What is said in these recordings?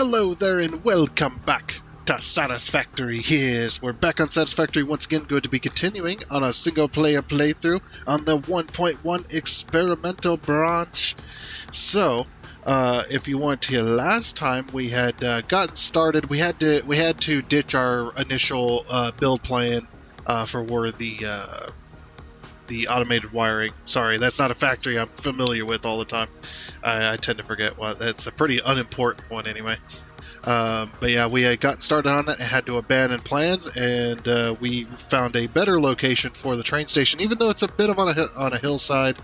Hello there and welcome back to Satisfactory. Yes, we're back on Satisfactory once again, going to be continuing on a single player playthrough on the 1.1 experimental branch. So, if you weren't here last time, we had gotten started. We had to ditch our initial build plan for the automated wiring. Sorry, that's not a factory I'm familiar with all the time. I tend to forget one. That's a pretty unimportant one anyway. But yeah, we had gotten started on it and had to abandon plans, and we found a better location for the train station. Even though it's a bit of on a hillside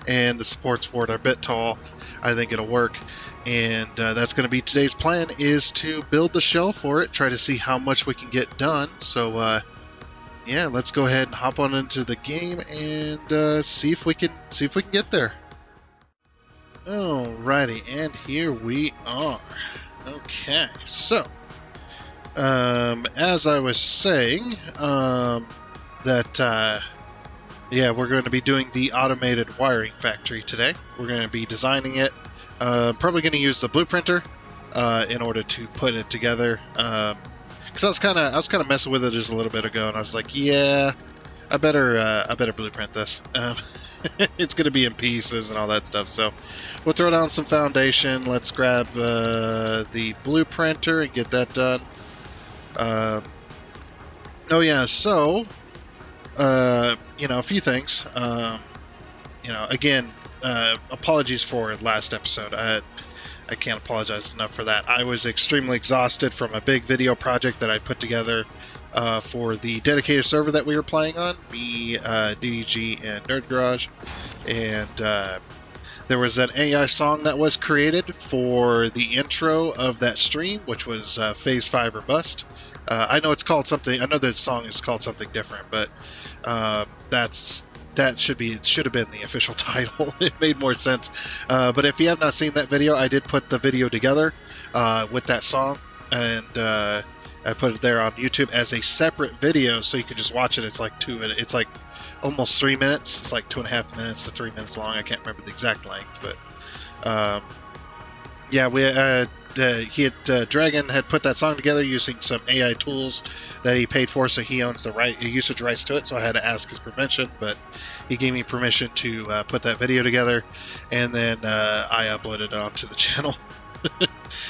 and the supports for it are a bit tall, I think it'll work. And that's going to be today's plan, is to build the shell for it, try to see how much we can get done. So yeah, let's go ahead and hop on into the game and see if we can get there. Alrighty, and here we are. Okay, so as I was saying, yeah, we're going to be doing the automated wiring factory today. We're going to be designing it. Probably going to use the blueprinter in order to put it together. Because I was kind of messing with it just a little bit ago, and I was like, yeah, I better blueprint this. It's going to be in pieces and all that stuff. So we'll throw down some foundation. Let's grab the blueprinter and get that done. Oh yeah, so a few things. Again, apologies for last episode. I can't apologize enough for that. I was extremely exhausted from a big video project that I put together for the dedicated server that we were playing on, me, DDG, and Nerd Garage. And there was an AI song that was created for the intro of that stream, which was Phase 5 or Bust. I know it's called something, I know the song is called something different, but that should have been the official title. It made more sense. But if you have not seen that video, I did put the video together with that song, and I put it there on YouTube as a separate video, so you can just watch it. It's like it's like almost 3 minutes. It's like 2.5 minutes to 3 minutes long. I can't remember the exact length, but yeah, Dragon had put that song together using some AI tools that he paid for, so he owns the usage rights to it. So I had to ask his permission, but he gave me permission to put that video together, and then I uploaded it onto the channel.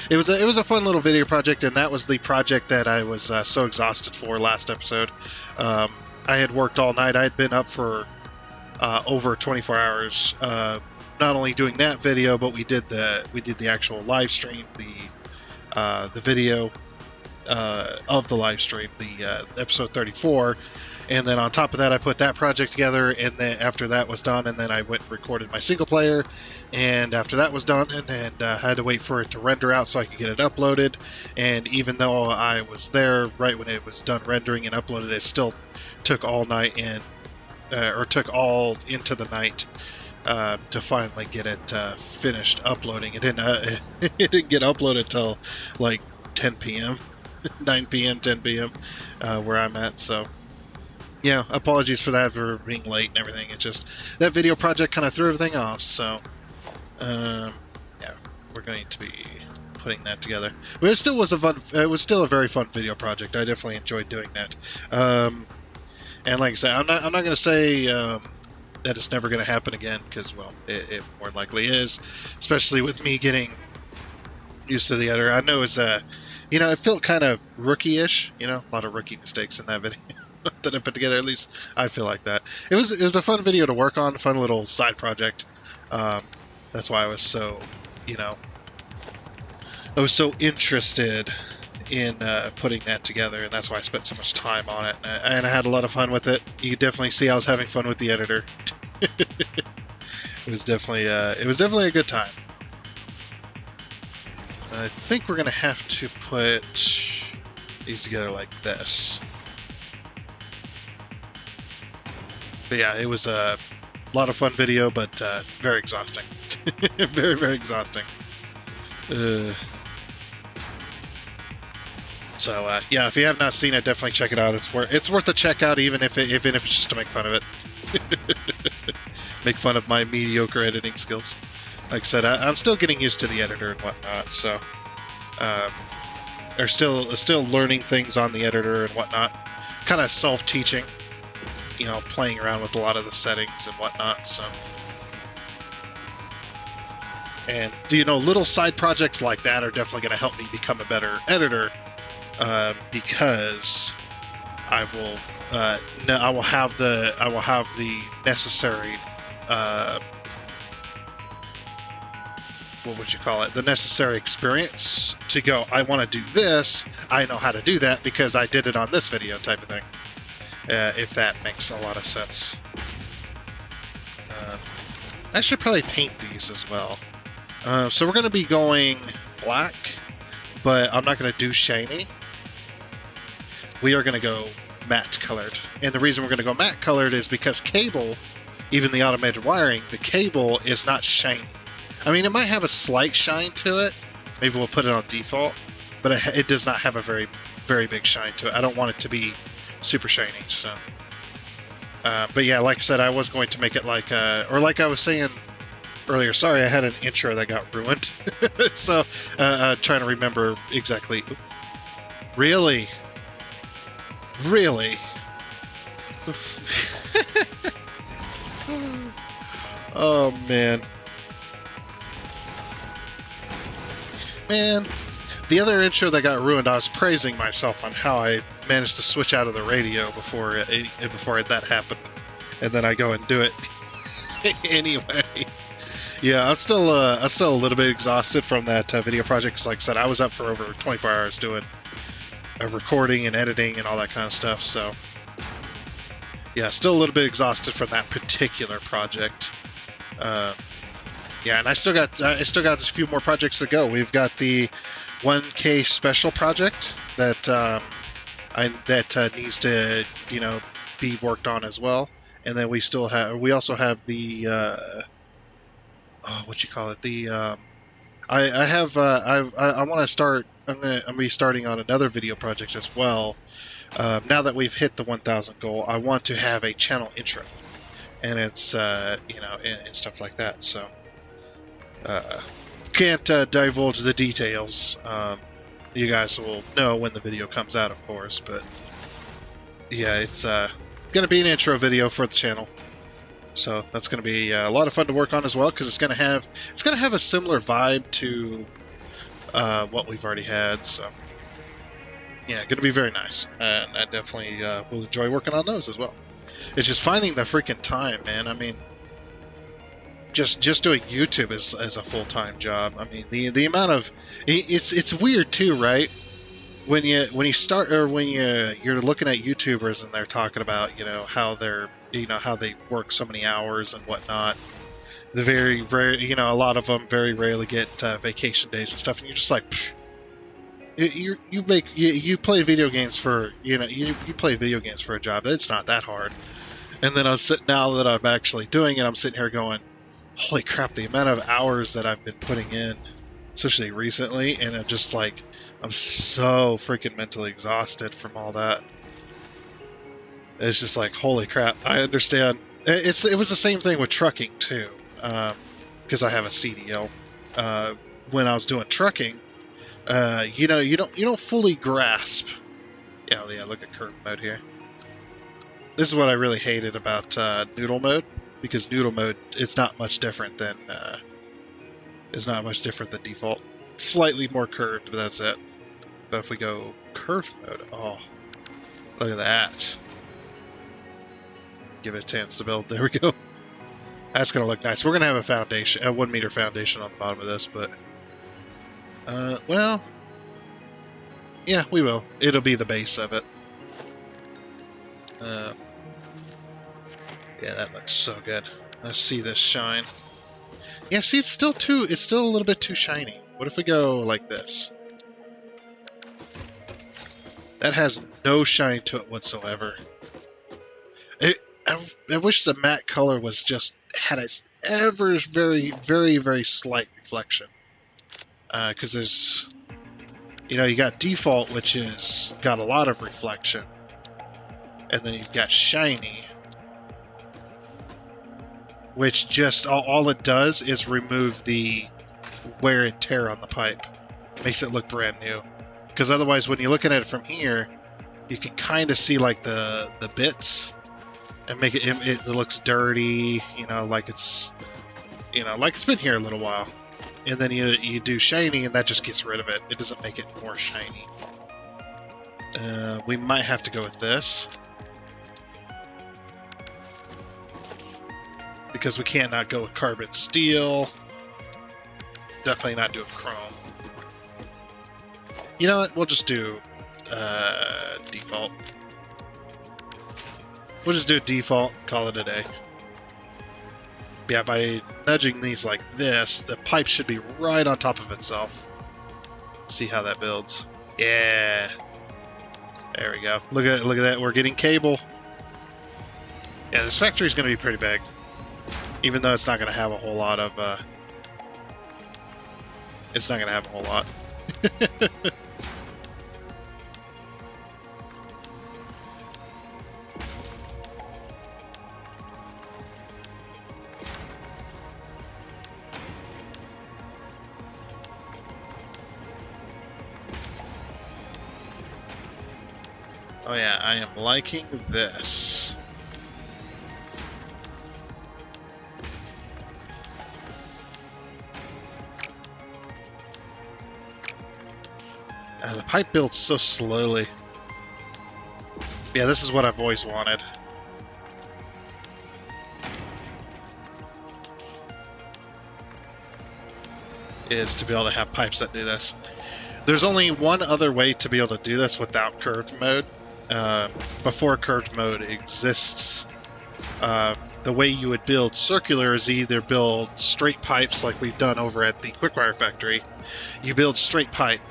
It was a fun little video project, and that was the project that I was so exhausted for last episode. I had worked all night. I had been up for over 24 hours. Not only doing that video, but we did the actual live stream, the video of the live stream, the episode 34, and then on top of that, I put that project together. And then after that was done, and then I went and recorded my single player. And after that was done, and had to wait for it to render out so I could get it uploaded. And even though I was there right when it was done rendering and uploaded, it still took all night or took all into the night. To finally get it finished uploading. It didn't get uploaded till like 10 p.m., 9 p.m., 10 p.m. Where I'm at. So yeah, apologies for that, for being late and everything. It just, that video project kind of threw everything off. So yeah, we're going to be putting that together. But it still was a very fun video project. I definitely enjoyed doing that. And like I said, I'm not going to say that it's never going to happen again, because, well, it more likely is, especially with me getting used to the editor. I know it's it felt kind of rookie-ish, a lot of rookie mistakes in that video that I put together. At least I feel like that. It was a fun video to work on, fun little side project. That's why I was so, interested in putting that together, and that's why I spent so much time on it, and I had a lot of fun with it. You could definitely see I was having fun with the editor. It was definitely a good time. I think we're gonna have to put these together like this. But yeah, it was a lot of fun video, but very exhausting. Very, very exhausting. So yeah, if you have not seen it, definitely check it out. It's worth a check out, even if it's just to make fun of it. Make fun of my mediocre editing skills. Like I said, I'm still getting used to the editor and whatnot. So are still learning things on the editor and whatnot. Kind of self-teaching, you know, playing around with a lot of the settings and whatnot. So, and you know, little side projects like that are definitely going to help me become a better editor, because I will have the necessary. What would you call it? The necessary experience to go, I want to do this, I know how to do that because I did it on this video type of thing. If that makes a lot of sense. I should probably paint these as well. So we're going to be going black, but I'm not going to do shiny. We are going to go matte colored. And the reason we're going to go matte colored is because cable, even the automated wiring, the cable is not shiny. I mean, it might have a slight shine to it. Maybe we'll put it on default, but it does not have a very, very big shine to it. I don't want it to be super shiny. So, but yeah, like I said, I was going to make it like, or like I was saying earlier. Sorry, I had an intro that got ruined. So, trying to remember exactly. Really. Oh man. Man, the other intro that got ruined, I was praising myself on how I managed to switch out of the radio before that happened, and then I go and do it anyway. Yeah, I'm still a little bit exhausted from that video project. 'Cause like I said, I was up for over 24 hours doing recording and editing and all that kind of stuff. So yeah, still a little bit exhausted from that particular project. Yeah, and I still got a few more projects to go. We've got the 1K special project that needs to, you know, be worked on as well. And then we also have the what you call it? The I want to start. I'm gonna be starting on another video project as well. Now that we've hit the 1,000 goal, I want to have a channel intro, and it's you know, and stuff like that. So. Can't divulge the details. You guys will know when the video comes out, of course, but yeah, it's going to be an intro video for the channel. So that's going to be a lot of fun to work on as well, because it's going to have a similar vibe to what we've already had. So yeah, going to be very nice, and I definitely will enjoy working on those as well. It's just finding the freaking time, man. I mean, just doing YouTube is a full-time job. I mean, the amount of it's weird too, right? When you start, or when you're looking at YouTubers and they're talking about, you know, how they work so many hours and whatnot. The very, you know, a lot of them very rarely get vacation days and stuff, and you're just like, pfft. You play video games for, you know, you play video games for a job. It's not that hard. And then now that I'm actually doing it, I'm sitting here going, holy crap, the amount of hours that I've been putting in, especially recently, and I'm just like, I'm so freaking mentally exhausted from all that. It's just like, holy crap, I understand. It was the same thing with trucking too, because I have a CDL. When I was doing trucking, you know, you don't fully grasp. Yeah, look at curve mode here. This is what I really hated about noodle mode. Because noodle mode, it's not much different than default. Slightly more curved, but that's it. But if we go curved mode, oh, look at that. Give it a chance to build. There we go. That's gonna look nice. We're gonna have a foundation, a 1 meter foundation on the bottom of this, but well, yeah, we will. It'll be the base of it. Yeah, that looks so good. Let's see this shine. Yeah, see, it's still a little bit too shiny. What if we go like this? That has no shine to it whatsoever. I wish the matte color was had a very, very, very slight reflection. Because there's, you know, you got default, which is got a lot of reflection, and then you've got shiny, which just all it does is remove the wear and tear on the pipe. makes it look brand new. Because otherwise, when you're looking at it from here, you can kind of see like the bits, and make it looks dirty, you know, like it's been here a little while. And then you do shiny, and that just gets rid of it. It doesn't make it more shiny. We might have to go with this, because we can't not go with carbon steel. Definitely not doing chrome. You know what? We'll just do default. We'll just do default, call it a day. Yeah, by nudging these like this, the pipe should be right on top of itself. See how that builds. Yeah. There we go. Look at that. We're getting cable. Yeah, this factory is going to be pretty big. Even though it's not going to have a whole lot of... it's not going to have a whole lot. Oh yeah, I am liking this. The pipe builds so slowly. Yeah, this is what I've always wanted. Is to be able to have pipes that do this. There's only one other way to be able to do this without curved mode. Before curved mode exists, the way you would build circular is either build straight pipes like we've done over at the Quickwire factory. You build straight pipe,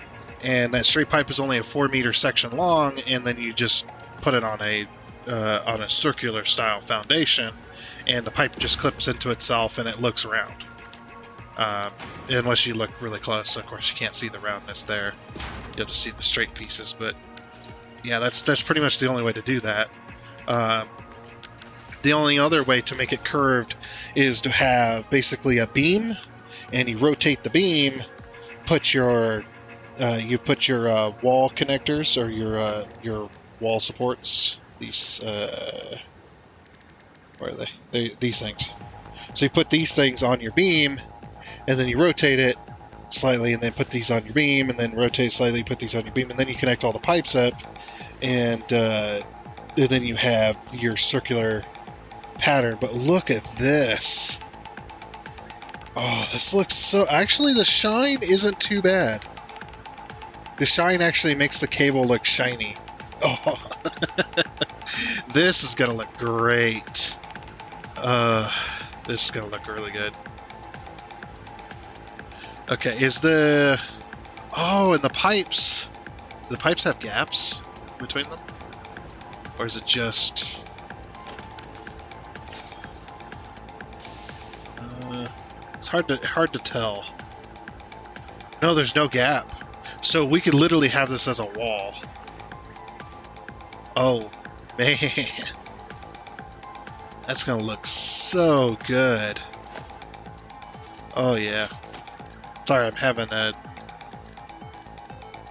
and that straight pipe is only a 4-meter section long, and then you just put it on a circular style foundation, and the pipe just clips into itself and it looks round. Unless you look really close, of course you can't see the roundness there. You'll just see the straight pieces, but yeah, that's pretty much the only way to do that. The only other way to make it curved is to have basically a beam, and you rotate the beam, put your wall connectors or your wall supports. These where are they? These things. So you put these things on your beam, and then you rotate it slightly, and then put these on your beam, and then rotate slightly, put these on your beam, and then you connect all the pipes up, and then you have your circular pattern. But look at this. Oh, this looks so... Actually, the shine isn't too bad. The shine actually makes the cable look shiny. Oh, this is going to look great. This is going to look really good. Okay, is the... Oh, and the pipes... Do the pipes have gaps between them? Or is it just... it's hard to tell. No, there's no gap. So we could literally have this as a wall. Oh, man. That's going to look so good. Oh, yeah. Sorry, I'm having a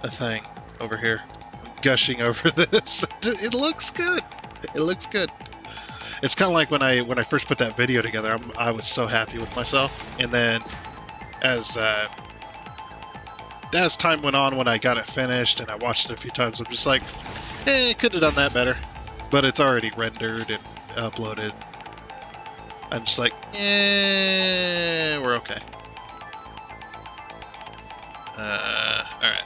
thing over here. I'm gushing over this. It looks good. It looks good. It's kind of like when I first put that video together, I was so happy with myself. And then as time went on, when I got it finished and I watched it a few times, I'm just like, could have done that better. But it's already rendered and uploaded. I'm just like, we're okay. Alright.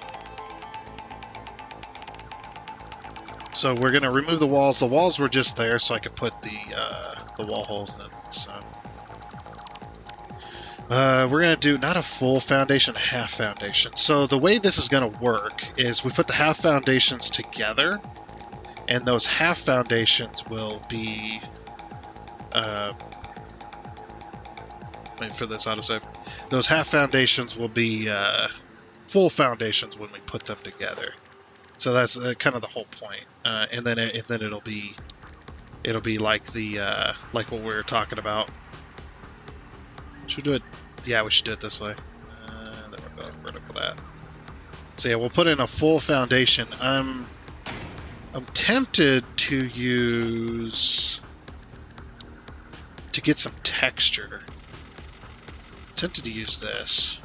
So we're gonna remove the walls. The walls were just there so I could put the wall holes in. So we're gonna do not a full foundation, a half foundation. So the way this is gonna work is we put the half foundations together, and those half foundations will be wait for this autosave. Those half foundations will be full foundations when we put them together. So that's kind of the whole point. And then it'll be like the like what we were talking about. Should we do it? Yeah, we should do it this way. Then we'll go vertical that. So yeah, we'll put in a full foundation. I'm tempted to get some texture. I'm tempted to use this.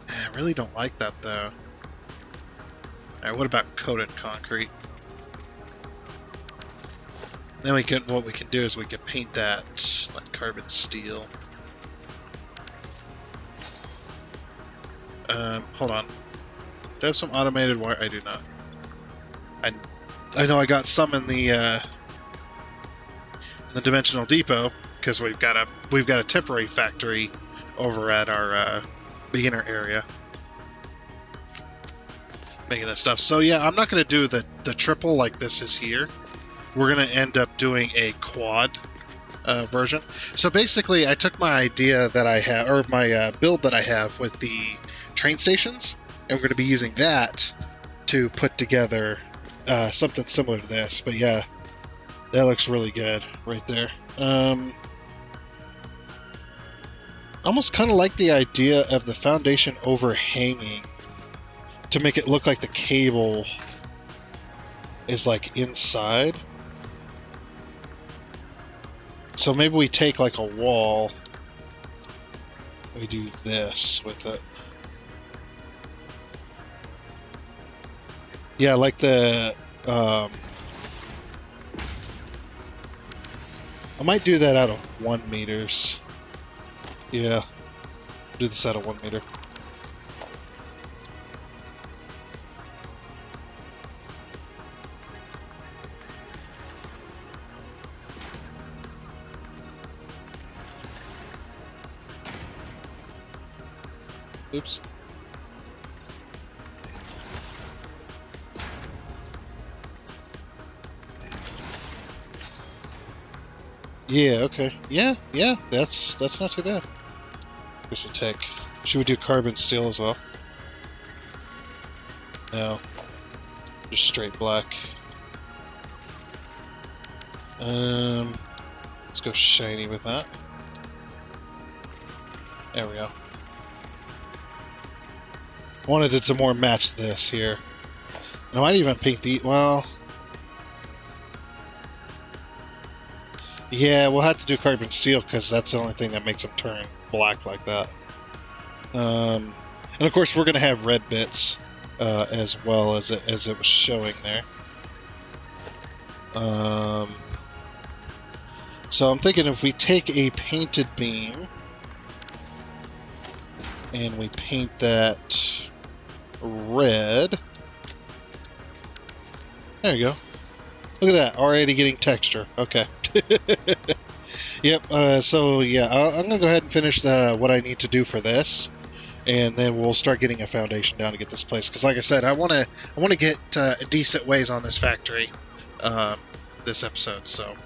I really don't like that though. Alright, what about coated concrete? Then what we can do is we can paint that like carbon steel. Hold on. Do I have some automated wire? I do not. I know I got some in the dimensional depot because we've got a temporary factory over at our beginner area making this stuff. So yeah, I'm not going to do the triple like this is here. We're going to end up doing a quad version. So basically, I took my idea that I have, or my build that I have with the train stations, and we're going to be using that to put together something similar to this. But yeah, that looks really good right there. Almost kind of like the idea of the foundation overhanging to make it look like the cable is like inside. So maybe we take like a wall, we do this with it. Yeah, like the I might do that out of 1 meters. Yeah, do this out of 1 meter. Oops. Yeah, okay. Yeah, that's not too bad. Guess we'll take. Should we do carbon steel as well? No. Just straight black. Let's go shiny with that. There we go. I wanted it to more match this here. And I might even paint the... well... yeah, we'll have to do carbon steel because that's the only thing that makes them turn black like that. And of course we're going to have red bits as well as it was showing there. So I'm thinking if we take a painted beam and we paint that red. There you go. Look at that, already getting texture. Okay. Yep, so yeah, I'm going to go ahead and finish what I need to do for this, and then we'll start getting a foundation down to get this place. Because like I said, I want to get decent ways on this factory this episode, so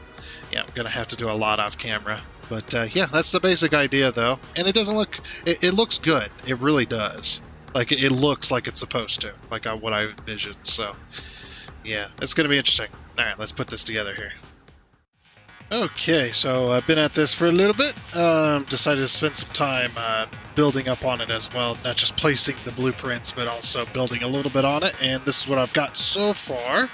yeah, I'm going to have to do a lot off camera. But yeah, that's the basic idea though, and it doesn't look, it looks good, it really does. Like, it looks like it's supposed to, like what I envisioned, so yeah, it's going to be interesting. Alright, let's put this together here. Okay, so I've been at this for a little bit. Decided to spend some time building up on it as well. Not just placing the blueprints, but also building a little bit on it. And this is what I've got so far.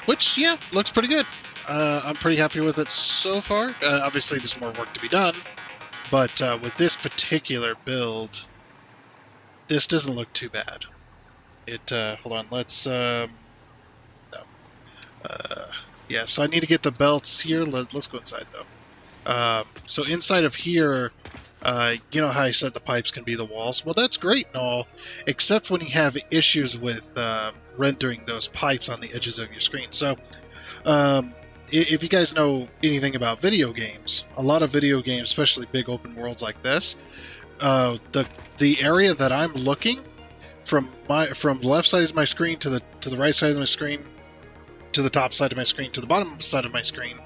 Which, yeah, looks pretty good. I'm pretty happy with it so far. Obviously, there's more work to be done. But with this particular build, this doesn't look too bad. Hold on, let's... no. Yeah, so I need to get the belts here. Let's go inside, though. So inside of here, you know how I said the pipes can be the walls? Well, that's great and all, except when you have issues with rendering those pipes on the edges of your screen. So, if you guys know anything about video games, a lot of video games, especially big open worlds like this, the area that I'm looking from the left side of my screen to the right side of my screen, to the top side of my screen, to the bottom side of my screen,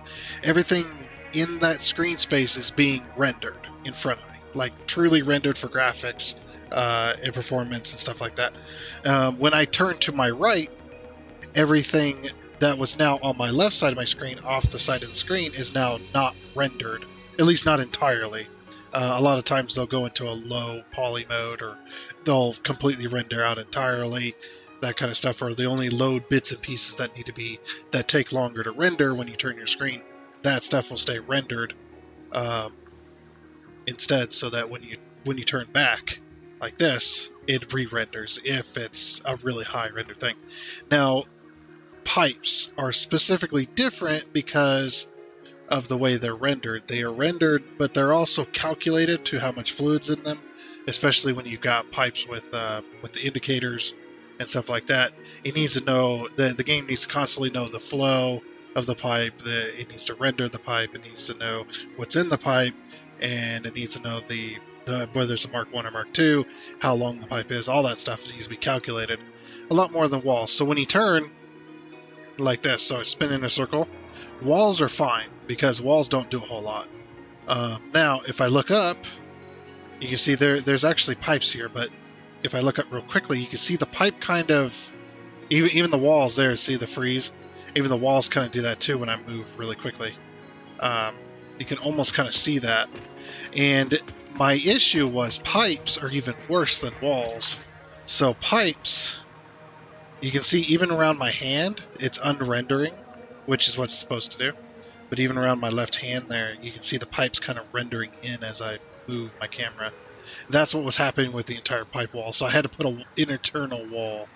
everything in that screen space is being rendered in front of me, like truly rendered for graphics and performance and stuff like that. When I turn to my right, everything that was now on my left side of my screen, off the side of the screen, is now not rendered, at least not entirely. A lot of times they'll go into a low poly mode, or they'll completely render out entirely, that kind of stuff, or they only load bits and pieces that take longer to render when you turn your screen. That stuff will stay rendered instead, so that when you turn back like this, it re-renders if it's a really high render thing. Now, pipes are specifically different because of the way they're rendered. They are rendered, but they're also calculated to how much fluid's in them, especially when you've got pipes with the indicators and stuff like that. It needs to know, the game needs to constantly know the flow of the pipe, it needs to render the pipe, it needs to know what's in the pipe, and it needs to know whether it's a Mark 1 or Mark 2, how long the pipe is, all that stuff needs to be calculated. A lot more than walls. So when you turn like this, so I spin in a circle, walls are fine, because walls don't do a whole lot. Now, if I look up, you can see there's actually pipes here, but if I look up real quickly, you can see the pipe kind of, even the walls there, see the freeze? Even the walls kind of do that too when I move really quickly. You can almost kind of see that. And my issue was pipes are even worse than walls. So pipes, you can see even around my hand, it's unrendering, which is what it's supposed to do. But even around my left hand there, you can see the pipes kind of rendering in as I move my camera. That's what was happening with the entire pipe wall. So I had to put an internal wall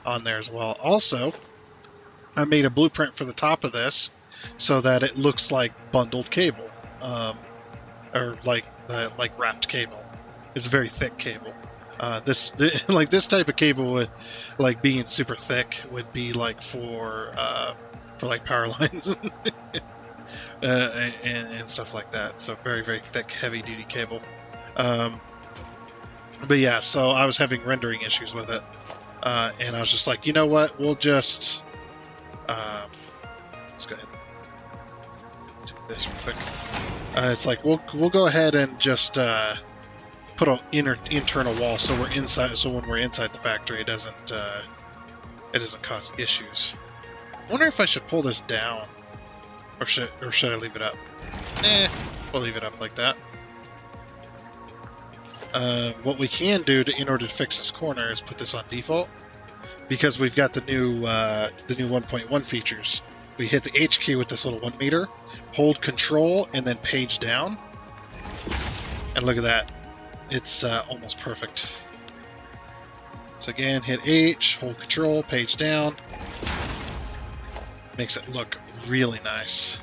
on there as well. Also, I made a blueprint for the top of this so that it looks like bundled cable, or like wrapped cable. It's a very thick cable. This type of cable would, like, being super thick would be like for like power lines and stuff like that. So very, very thick, heavy duty cable. But yeah, so I was having rendering issues with it, and I was just like, you know what? We'll just let's go ahead and do this real quick. It's like we'll go ahead and just put an internal wall, so we're inside. So when we're inside the factory, it doesn't cause issues. I wonder if I should pull this down, or should I leave it up? We'll leave it up like that. What we can do in order to fix this corner is put this on default, because we've got the new 1.1 features. We hit the H key with this little 1 meter, hold Control, and then page down. And look at that. It's almost perfect. So again, hit H, hold Control, page down. Makes it look really nice.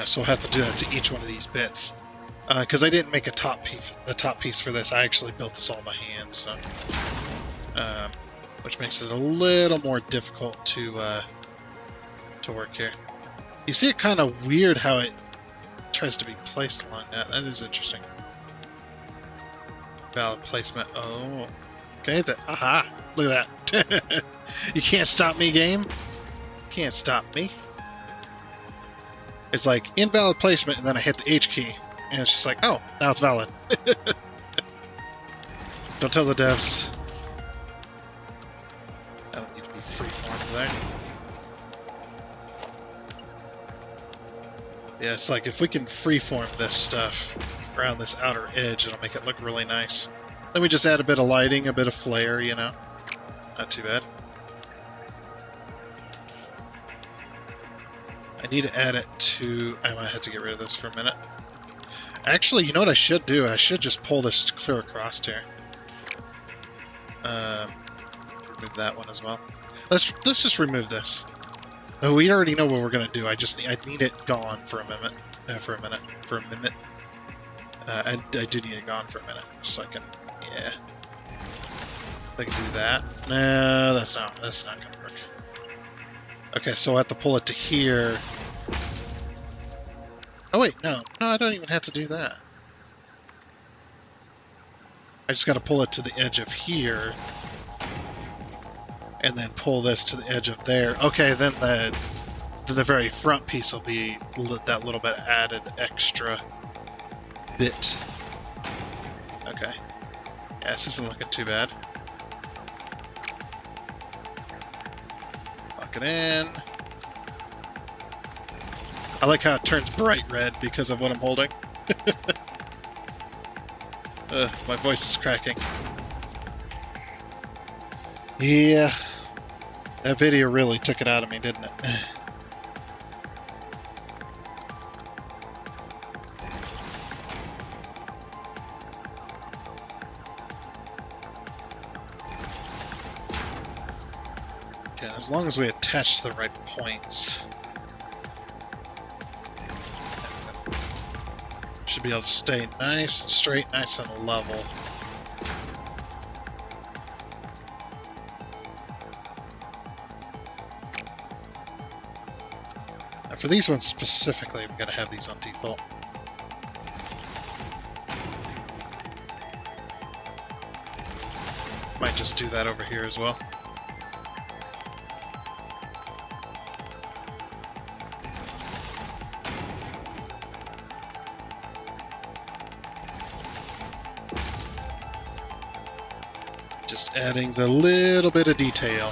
So I'll have to do that to each one of these bits. Because I didn't make a top piece for this. I actually built this all by hand, so which makes it a little more difficult to work here. You see it kind of weird how it tries to be placed along that. That is interesting. Valid placement. Oh, okay. Aha! Look at that. You can't stop me, game. Can't stop me. It's like invalid placement, and then I hit the H key. And it's just like, oh, now it's valid. Don't tell the devs. I don't need to be freeform there. Yeah, it's like if we can freeform this stuff around this outer edge, it'll make it look really nice. Then we just add a bit of lighting, a bit of flair, you know. Not too bad. I need to add it to... I might have to get rid of this for a minute. Actually, you know what I should do? I should just pull this clear across here. Remove that one as well. Let's just remove this. Oh, we already know what we're gonna do. I need it gone for a minute. I do need it gone for a minute, so I can. Yeah. I can do that. No, that's not gonna work. Okay, so I have to pull it to here. Oh wait, no, I don't even have to do that. I just got to pull it to the edge of here, and then pull this to the edge of there. Okay, then the very front piece will be that little bit added extra bit. Okay, yeah, this isn't looking too bad. it in. I like how it turns bright red because of what I'm holding. My voice is cracking. Yeah, that video really took it out of me, didn't it? Okay, as long as we attach the right points, should be able to stay nice and straight, nice and level. Now for these ones specifically, I'm going to have these on default. Might just do that over here as well. Just adding the little bit of detail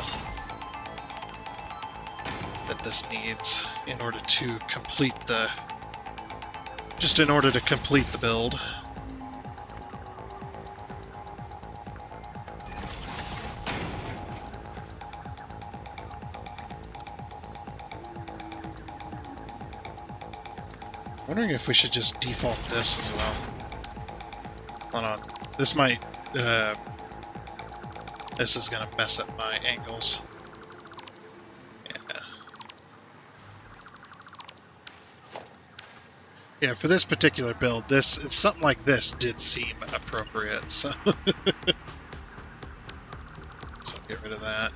that this needs in order to complete the... just in order to complete the build. Wondering if we should just default this as well. Hold on. This might... this is going to mess up my angles. Yeah, for this particular build, something like this did seem appropriate, so... so get rid of that.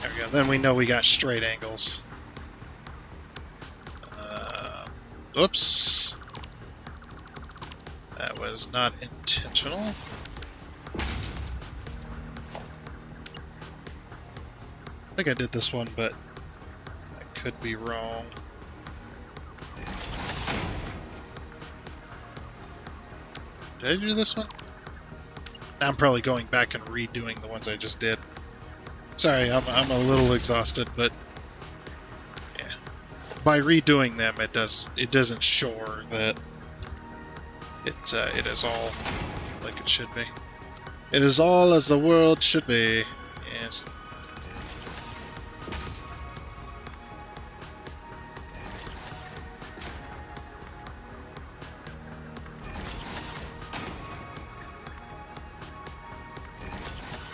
There we go, then we know we got straight angles. Oops. That was not intentional. I think I did this one, but I could be wrong. Did I do this one? Now I'm probably going back and redoing the ones I just did. Sorry, I'm a little exhausted, but yeah. By redoing them, it does ensure that it is all like it should be. It is all as the world should be. Yes.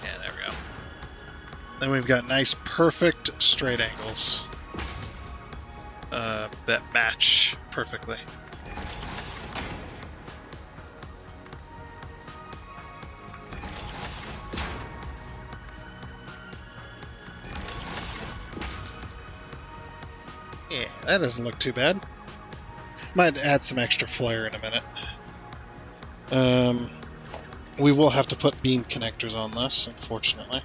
Yeah, there we go. Then we've got nice, perfect straight angles that match perfectly. Yeah, that doesn't look too bad. Might add some extra flair in a minute. We will have to put beam connectors on this, unfortunately.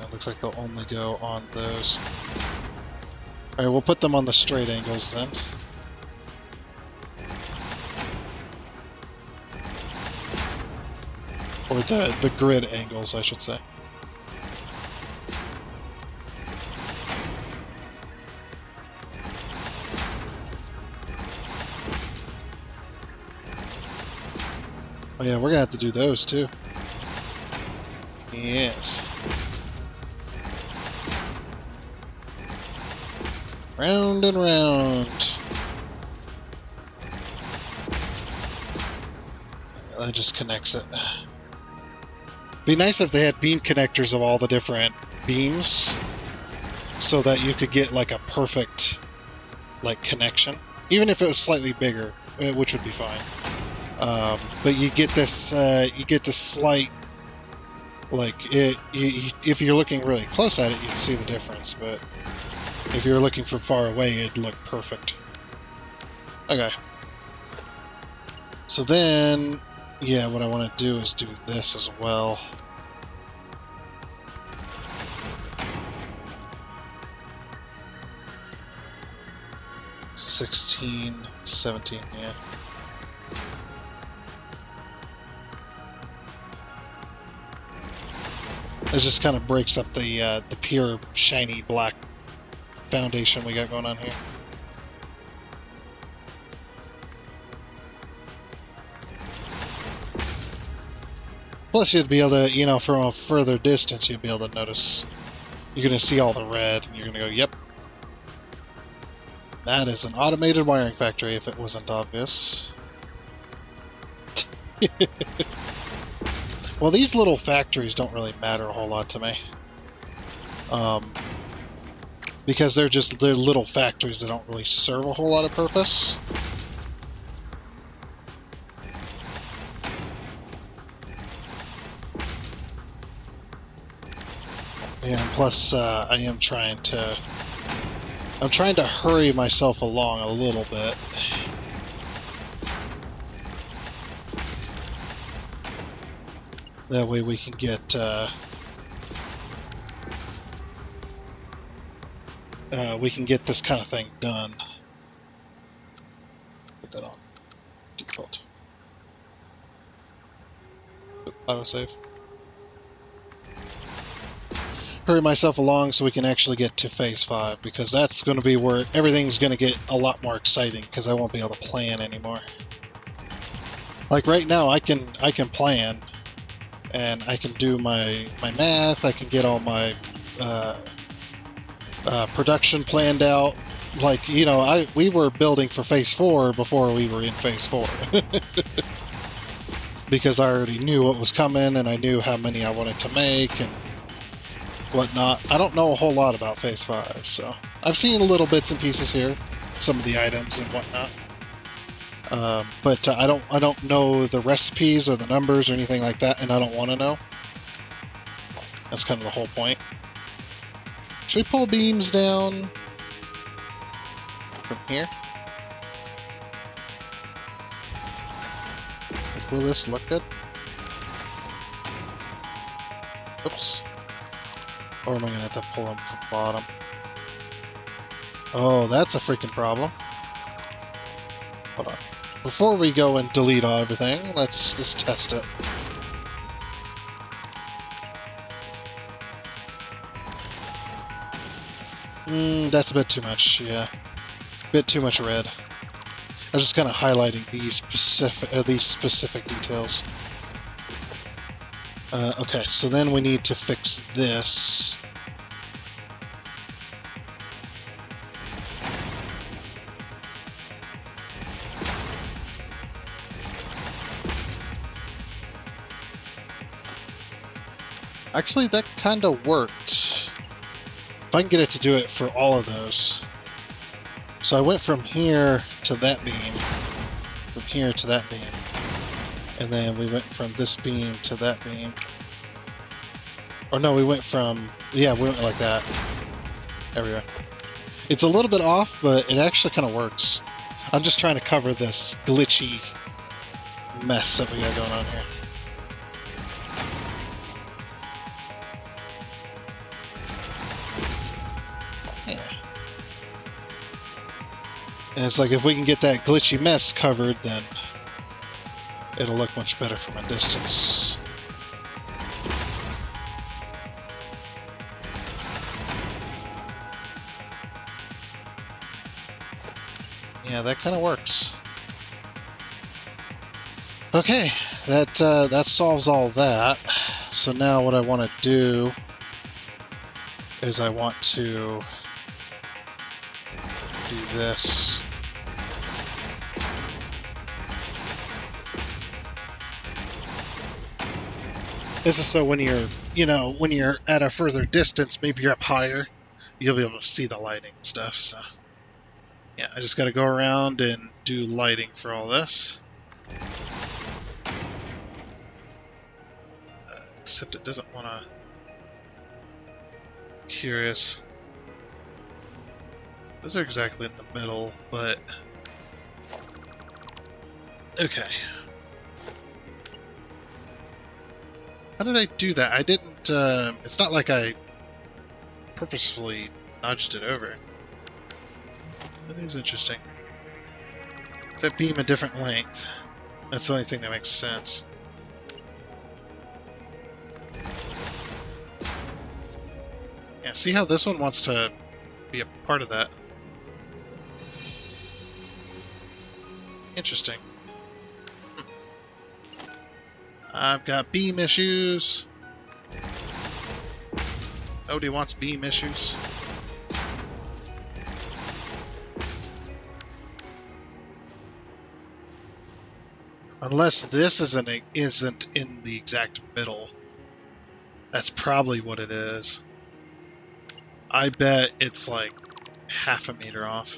It looks like they'll only go on those. Alright, we'll put them on the straight angles then. Or the grid angles, I should say. Oh yeah, we're gonna have to do those too. Yes. Round and round. That just connects it. Be nice if they had beam connectors of all the different beams, so that you could get like a perfect like connection, even if it was slightly bigger, which would be fine. But you get this slight, like if you're looking really close at it, you'd see the difference. But if you're looking from far away, it'd look perfect. Okay. So then, yeah, what I want to do is do this as well. $16, $17, yeah. It just kind of breaks up the pure shiny black foundation we got going on here. Plus, you'd be able to, you know, from a further distance, you'd be able to notice. You're going to see all the red, and you're going to go, yep. That is an automated wiring factory, if it wasn't obvious. Well, these little factories don't really matter a whole lot to me. Because they're little factories that don't really serve a whole lot of purpose. Yeah, and plus, I'm trying to hurry myself along a little bit. That way we can get, this kind of thing done. Put that on default. Autosave. Hurry myself along so we can actually get to phase 5, because that's going to be where everything's going to get a lot more exciting, because I won't be able to plan anymore. Like right now, I can plan, and I can do my math. I can get all my production planned out. Like, you know, we were building for phase 4 before we were in phase 4. Because I already knew what was coming, and I knew how many I wanted to make, and whatnot. I don't know a whole lot about phase 5, so I've seen little bits and pieces here, some of the items and whatnot. But I don't know the recipes or the numbers or anything like that, and I don't want to know. That's kind of the whole point. Should we pull beams down from here? Will this look good? Oops. Or am I going to have to pull them from the bottom? Oh, that's a freaking problem. Hold on. Before we go and delete everything, let's test it. That's a bit too much, yeah. A bit too much red. I was just kind of highlighting these specific details. Okay, so then we need to fix this. Actually, that kind of worked. If I can get it to do it for all of those. So I went from here to that beam, from here to that beam. And then we went from this beam to that beam. Or no, we went from... Yeah, we went like that. There we go. It's a little bit off, but it actually kind of works. I'm just trying to cover this glitchy mess that we got going on here. Yeah. And it's like if we can get that glitchy mess covered, then it'll look much better from a distance. Yeah, that kind of works. Okay, that solves all that. So now what I want to do is I want to do this. This is so when you're, when you're at a further distance, maybe you're up higher, you'll be able to see the lighting and stuff, so. Yeah, I just got to go around and do lighting for all this. Except it doesn't want to... Curious. Those are exactly in the middle, but... Okay. How did I do that? I didn't... it's not like I purposefully nudged it over. That is interesting. That beam a different length. That's the only thing that makes sense. Yeah, see how this one wants to be a part of that? Interesting. I've got beam issues. Nobody wants beam issues. Unless this isn't in the exact middle. That's probably what it is. I bet it's like half a meter off.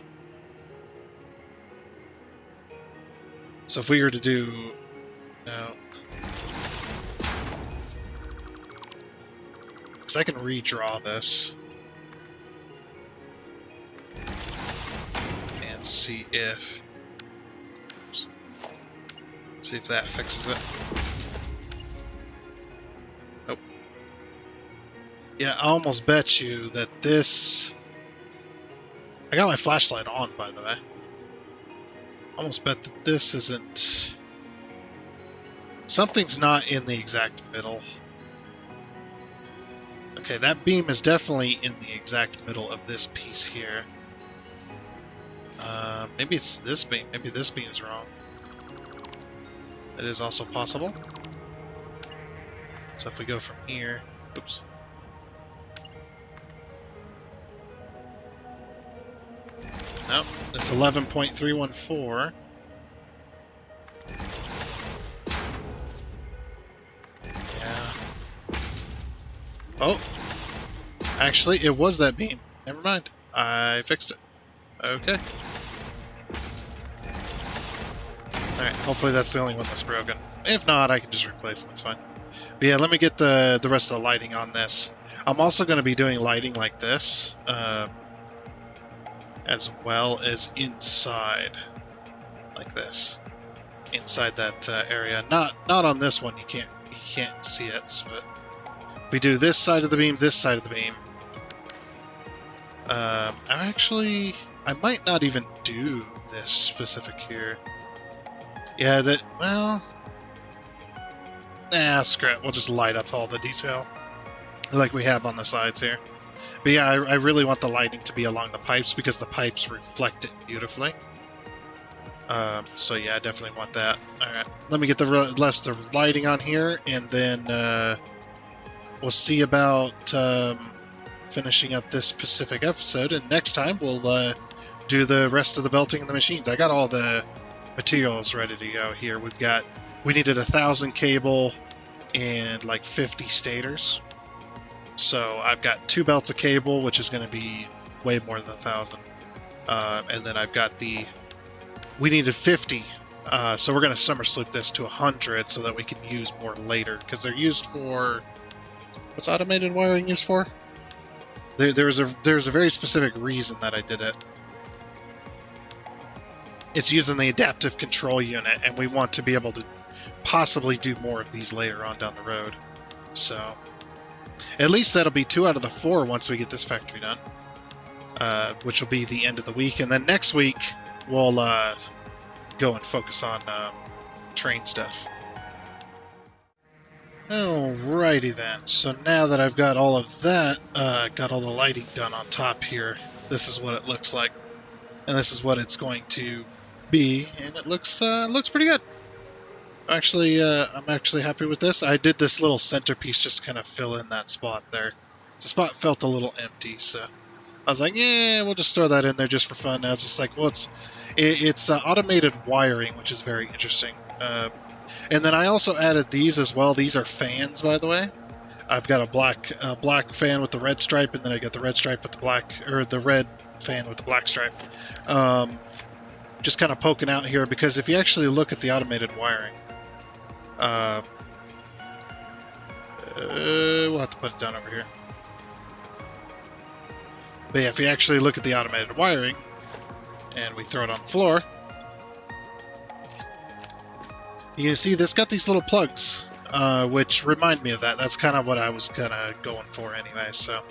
So if we were to do... No. Because I can redraw this. And see if... Oops. See if that fixes it. Nope. Yeah, I almost bet you that this... I got my flashlight on, by the way. Almost bet that this isn't... Something's not in the exact middle. Okay, that beam is definitely in the exact middle of this piece here. Maybe it's this beam. Maybe this beam is wrong. That is also possible. So if we go from here... Oops. Nope, it's 11.314. Yeah. Oh! Actually, it was that beam. Never mind. I fixed it. Okay. Alright, hopefully that's the only one that's broken. If not, I can just replace them, it's fine. But yeah, let me get the rest of the lighting on this. I'm also going to be doing lighting like this. As well as inside, like this, inside that area. Not on this one. You can't see it. But we do this side of the beam, this side of the beam. I might not even do this specific here. Yeah, scrap. We'll just light up all the detail, like we have on the sides here. But yeah, I really want the lighting to be along the pipes because the pipes reflect it beautifully. So yeah, I definitely want that. Alright, let me get the rest of the lighting on here, and then we'll see about finishing up this specific episode, and next time we'll do the rest of the belting and the machines. I got all the materials ready to go here. We needed 1,000 cable and like 50 stators. So I've got 2 belts of cable, which is going to be way more than 1,000. And then I've got we needed 50. So we're going to summer sloop this to 100 so that we can use more later. Because they're used for... What's automated wiring used for? There's a very specific reason that I did it. It's using the adaptive control unit, and we want to be able to possibly do more of these later on down the road. So... At least that'll be 2 out of the 4 once we get this factory done, which will be the end of the week. And then next week, we'll go and focus on train stuff. Alrighty then. So now that I've got all of that, got all the lighting done on top here, this is what it looks like. And this is what it's going to be, and it looks pretty good. Actually, I'm actually happy with this. I did this little centerpiece just kind of fill in that spot there. The spot felt a little empty, so I was like, yeah, we'll just throw that in there just for fun. I was just like, well, it's automated wiring, which is very interesting. And then I also added these as well. These are fans, by the way. I've got a black fan with the red stripe, and then I got the red stripe with the black, or the red fan with the black stripe. Just kind of poking out here, because if you actually look at the automated wiring, we'll have to put it down over here. But yeah, if you actually look at the automated wiring, and we throw it on the floor, you can see this got these little plugs, which remind me of that. That's kind of what I was kind of going for anyway. So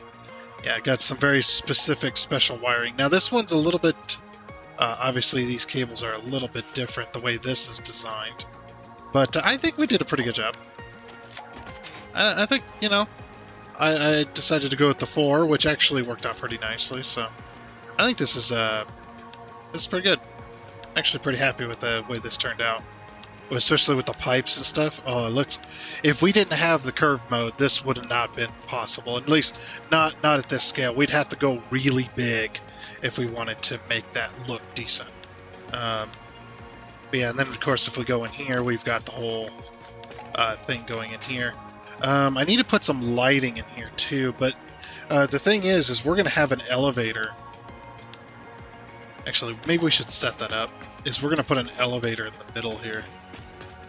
yeah, I got some very specific special wiring. Now this one's a little bit, obviously these cables are a little bit different the way this is designed. But I think we did a pretty good job. I think, I decided to go with the 4, which actually worked out pretty nicely. So I think this is pretty good. Actually, pretty happy with the way this turned out, especially with the pipes and stuff. Oh, it looks. If we didn't have the curve mode, this would have not been possible. At least not at this scale. We'd have to go really big if we wanted to make that look decent. But yeah, and then of course, if we go in here, we've got the whole thing going in here. I need to put some lighting in here too, but the thing is we're going to have an elevator. Actually, maybe we should set that up. We're going to put an elevator in the middle here.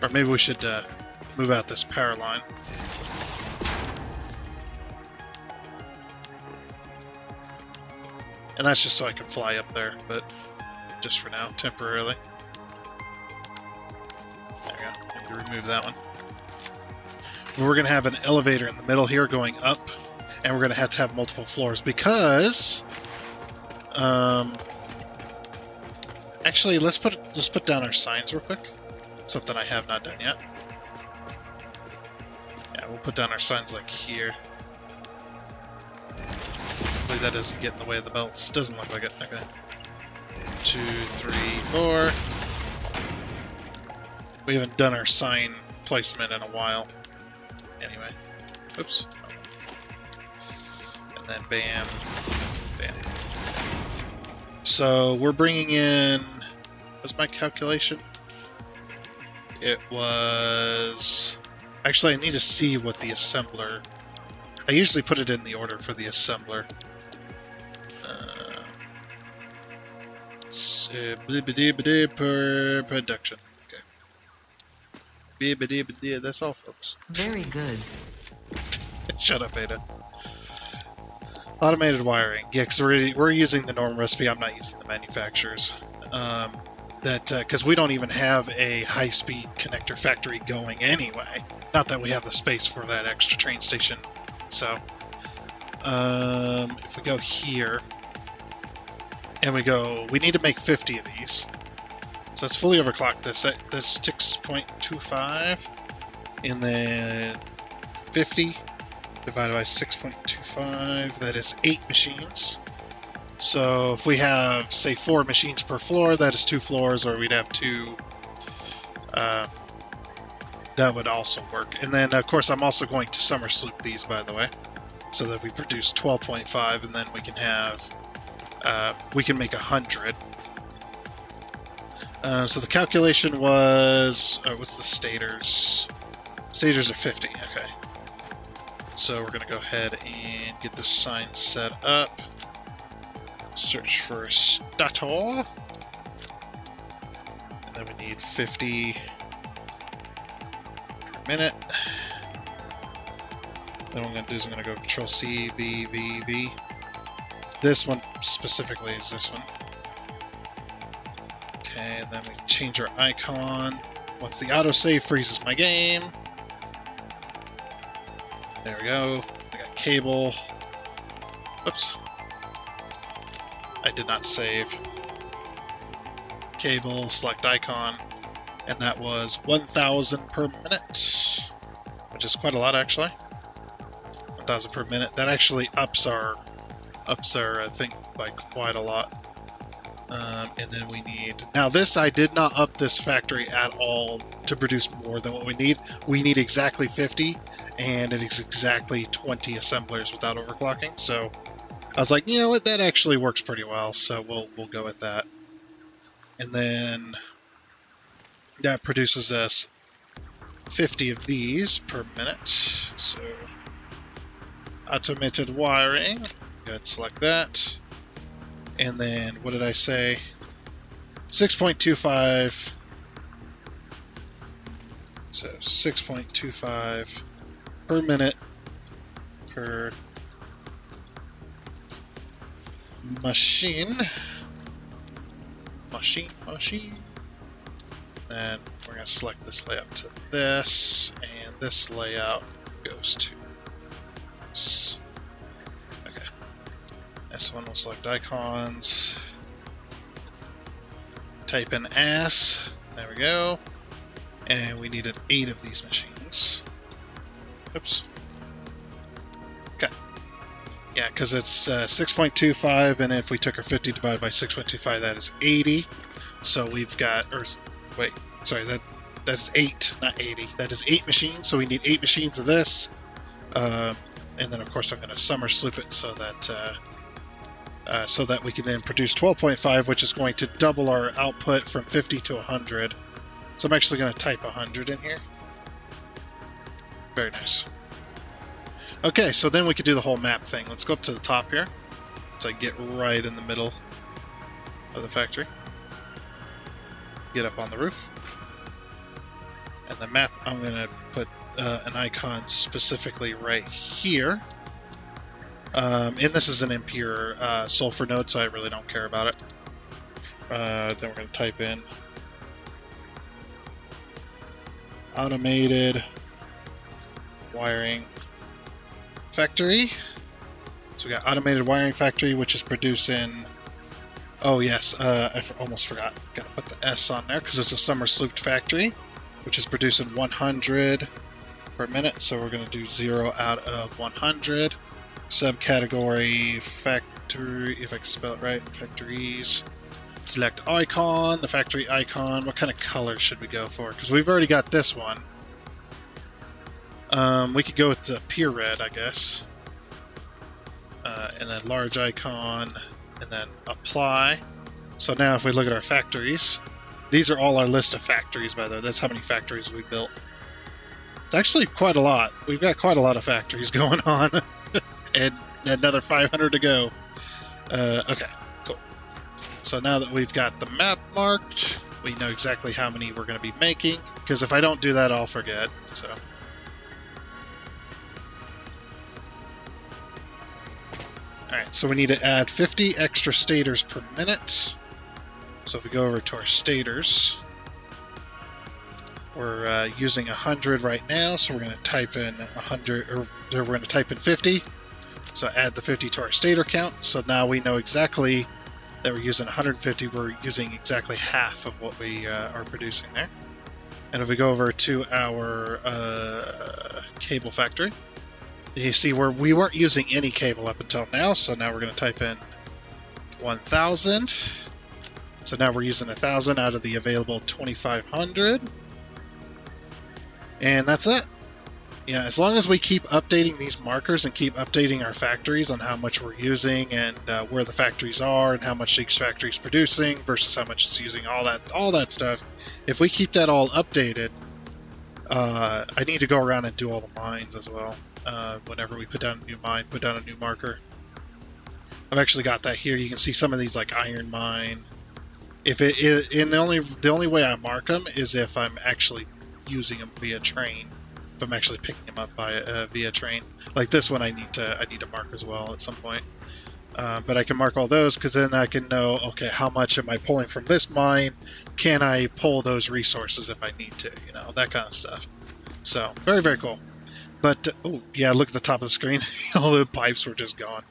Or maybe we should move out this power line. And that's just so I can fly up there, but just for now, temporarily. There we go. Maybe remove that one. We're going to have an elevator in the middle here going up, and we're going to have multiple floors because... actually, let's put down our signs real quick. Something I have not done yet. Yeah, we'll put down our signs like here. Hopefully that doesn't get in the way of the belts. Doesn't look like it. Okay. 2, 3, 4. We haven't done our sign placement in a while. Anyway. Oops. And then bam. Bam. So we're bringing in... What's my calculation? It was... Actually, I need to see what the assembler... I usually put it in the order for the assembler. Per production. Okay. That's all, folks. Very good. Shut up, Ada. Automated wiring. Yeah, because we're using the normal recipe. I'm not using the manufacturers. Because we don't even have a high-speed connector factory going anyway. Not that we have the space for that extra train station. So, if we go here, and we need to make 50 of these. So let's fully overclock this. That's 6.25, and then 50 divided by 6.25, that is 8 machines. So if we have, say, 4 machines per floor, that is 2 floors, or we'd have 2. That would also work. And then, of course, I'm also going to summer sloop these, by the way, so that we produce 12.5, and then we can have, we can make 100. So the calculation was, what's the stators? Stators are 50, okay. So we're going to go ahead and get this sign set up. Search for stator. And then we need 50 per minute. Then what I'm going to do is I'm going to go Control C, V, V, V. This one specifically is this one. Okay, and then we change our icon. Once the autosave freezes my game. There we go. I got cable. Oops. I did not save. Cable, select icon, and that was 1,000 per minute, which is quite a lot actually. 1,000 per minute. That actually ups our thing by quite a lot. And then we need... Now this, I did not up this factory at all to produce more than what we need. We need exactly 50, and it is exactly 20 assemblers without overclocking. So I was like, you know what, that actually works pretty well, so we'll go with that. And then that produces us 50 of these per minute. So automated wiring, go ahead and select that. And then, what did I say? 6.25. So 6.25 per minute per machine. Then we're going to select this layout to this, and this layout goes to this. Okay. This one will select icons. Type in AS. There we go. And we needed 8 of these machines. Oops. Okay. Yeah, because it's 6.25, and if we took our 50 divided by 6.25, that is 80. So we've got, or wait, sorry, that's 8, not 80. That is 8 machines, so we need 8 machines of this. And then, of course, I'm going to summer sloop it so that we can then produce 12.5, which is going to double our output from 50 to 100. So I'm actually going to type 100 in here. Very nice. Okay, so then we could do the whole map thing. Let's go up to the top here, so I get right in the middle of the factory. Get up on the roof. And the map, I'm going to put an icon specifically right here. And this is an impure sulfur node, so I really don't care about it. Then we're going to type in automated wiring factory. So we got automated wiring factory, which is producing. Oh yes, I almost forgot. Got to put the S on there because it's a summer slooped factory, which is producing 100 per minute. So we're going to do 0 out of 100. Subcategory factory, if I can spell it right, factories. Select icon, the factory icon. What kind of color should we go for? Because we've already got this one. We could go with the pure red, I guess. And then large icon, and then apply. So now if we look at our factories, these are all our list of factories, by the way. That's how many factories we built. It's actually quite a lot. We've got quite a lot of factories going on. And another 500 to go. Okay, cool. So now that we've got the map marked, we know exactly how many we're going to be making. Because if I don't do that, I'll forget. So. Alright, so we need to add 50 extra stators per minute. So if we go over to our stators, we're using 100 right now, so we're going to type in 100, or we're going to type in 50. So add the 50 to our stator count. So now we know exactly that we're using 150. We're using exactly half of what we are producing there. And if we go over to our cable factory, you see where we weren't using any cable up until now. So now we're going to type in 1,000. So now we're using 1,000 out of the available 2,500. And that's it. Yeah, as long as we keep updating these markers and keep updating our factories on how much we're using and where the factories are and how much each factory is producing versus how much it's using, all that stuff. If we keep that all updated, I need to go around and do all the mines as well. Whenever we put down a new mine, put down a new marker. I've actually got that here. You can see some of these like iron mine. If it is, and the only way I mark them is if I'm actually using them via train. If I'm actually picking them up via train, like this one, I need to mark as well at some point. But I can mark all those because then I can know, okay, how much am I pulling from this mine? Can I pull those resources if I need to? You know, that kind of stuff. So very, very cool. But oh yeah, look at the top of the screen. All the pipes were just gone.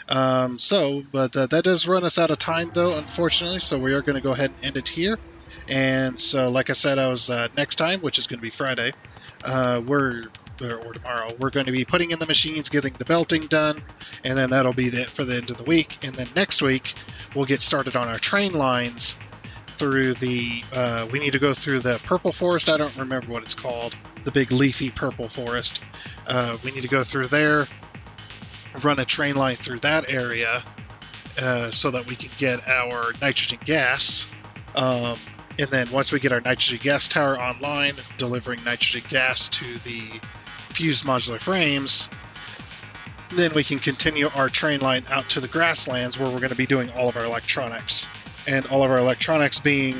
But that does run us out of time though, unfortunately. So we are going to go ahead and end it here. And so, like I said, I was next time, which is going to be Friday. Or tomorrow, we're going to be putting in the machines, getting the belting done, and then that'll be it for the end of the week. And then next week, we'll get started on our train lines through the. We need to go through the purple forest. I don't remember what it's called. The big leafy purple forest. We need to go through there, run a train line through that area, so that we can get our nitrogen gas. And then once we get our nitrogen gas tower online, delivering nitrogen gas to the fused modular frames, then we can continue our train line out to the grasslands where we're going to be doing all of our electronics. And all of our electronics being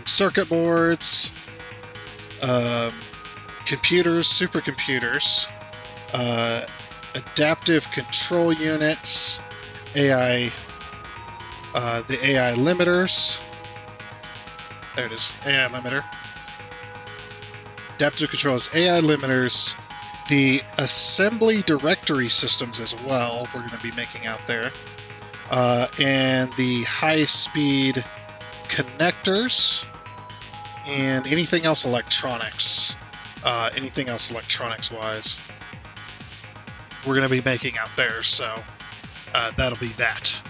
circuit boards, computers, supercomputers, adaptive control units, AI. The AI limiters. There it is, AI limiter. Adaptive controls, AI limiters, the assembly directory systems as well, we're going to be making out there. And the high-speed connectors, and anything else electronics. Anything else electronics-wise. we're going to be making out there. So that'll be that.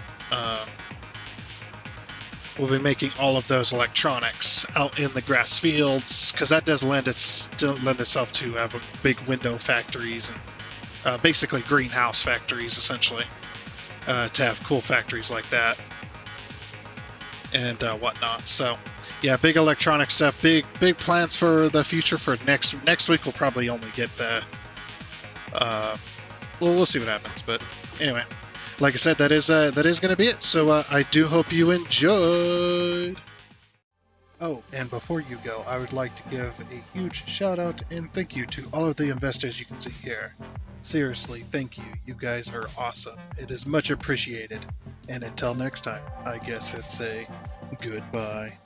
We'll be making all of those electronics out in the grass fields, because that does lend itself to have big window factories and basically greenhouse factories, essentially, to have cool factories like that and whatnot. So, yeah, big electronic stuff, big plans for the future. For next week, we'll probably only get the. We'll see what happens, but anyway. Like I said, that is going to be it. So I do hope you enjoyed. Oh, and before you go, I would like to give a huge shout out and thank you to all of the investors you can see here. Seriously, thank you. You guys are awesome. It is much appreciated. And until next time, I guess it's a goodbye.